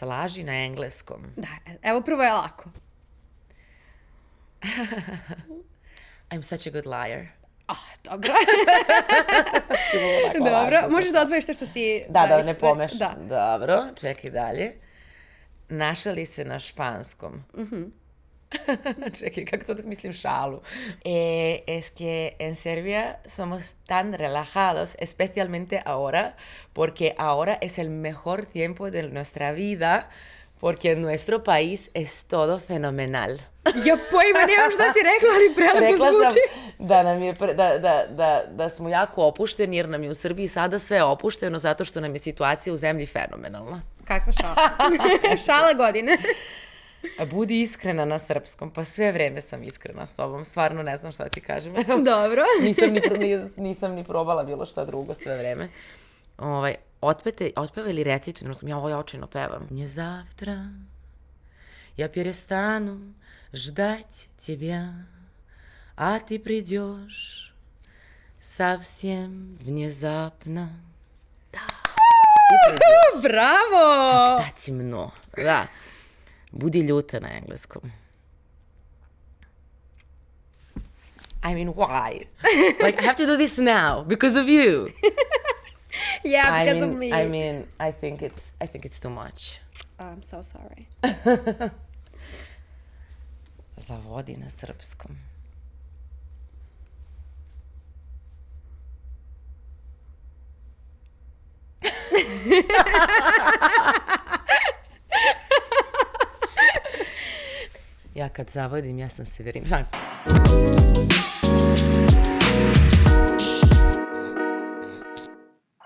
slaži na engleskom. Da, evo prvo je lako. I'm such a good liar. Dobro. Dobro, možeš da odvojiš te što si... Da ne pomeš. Da. Dobro, čekaj dalje. Našali se na španskom. Čekaj, kako to da smislim šalu? Es que en Serbia somos tan relajados, especialmente ahora, porque ahora es el mejor tiempo de nuestra vida, porque nuestro país es todo fenomenal. Ja pojma, nemam šta si rekla, ali prelepo zvuči. Da nam je, da smo jako opušteni, jer nam je u Srbiji sada sve opušteno, zato što nam je situacija u zemlji fenomenalna. Kakva šala? Šala godine. Budi iskrena na srpskom, pa sve vreme sam iskrena s tobom, stvarno ne znam šta ti kažem. Dobro. Nisam ni probala bilo šta drugo sve vreme. Otpevaj ili recituj, ja ovo očajno pevam. Не завтра я перестану ждать тебя, а ты придешь совсем внезапно. Da. Bravo! Da cimno. Da. Budi ljuta na engleskom. I mean, why? Like, I have to do this now because of you. Yeah, because of me. I mean, I think it's too much. I'm so sorry. Zavodi na srpskom. Ja kad zavodim, ja sam Severin.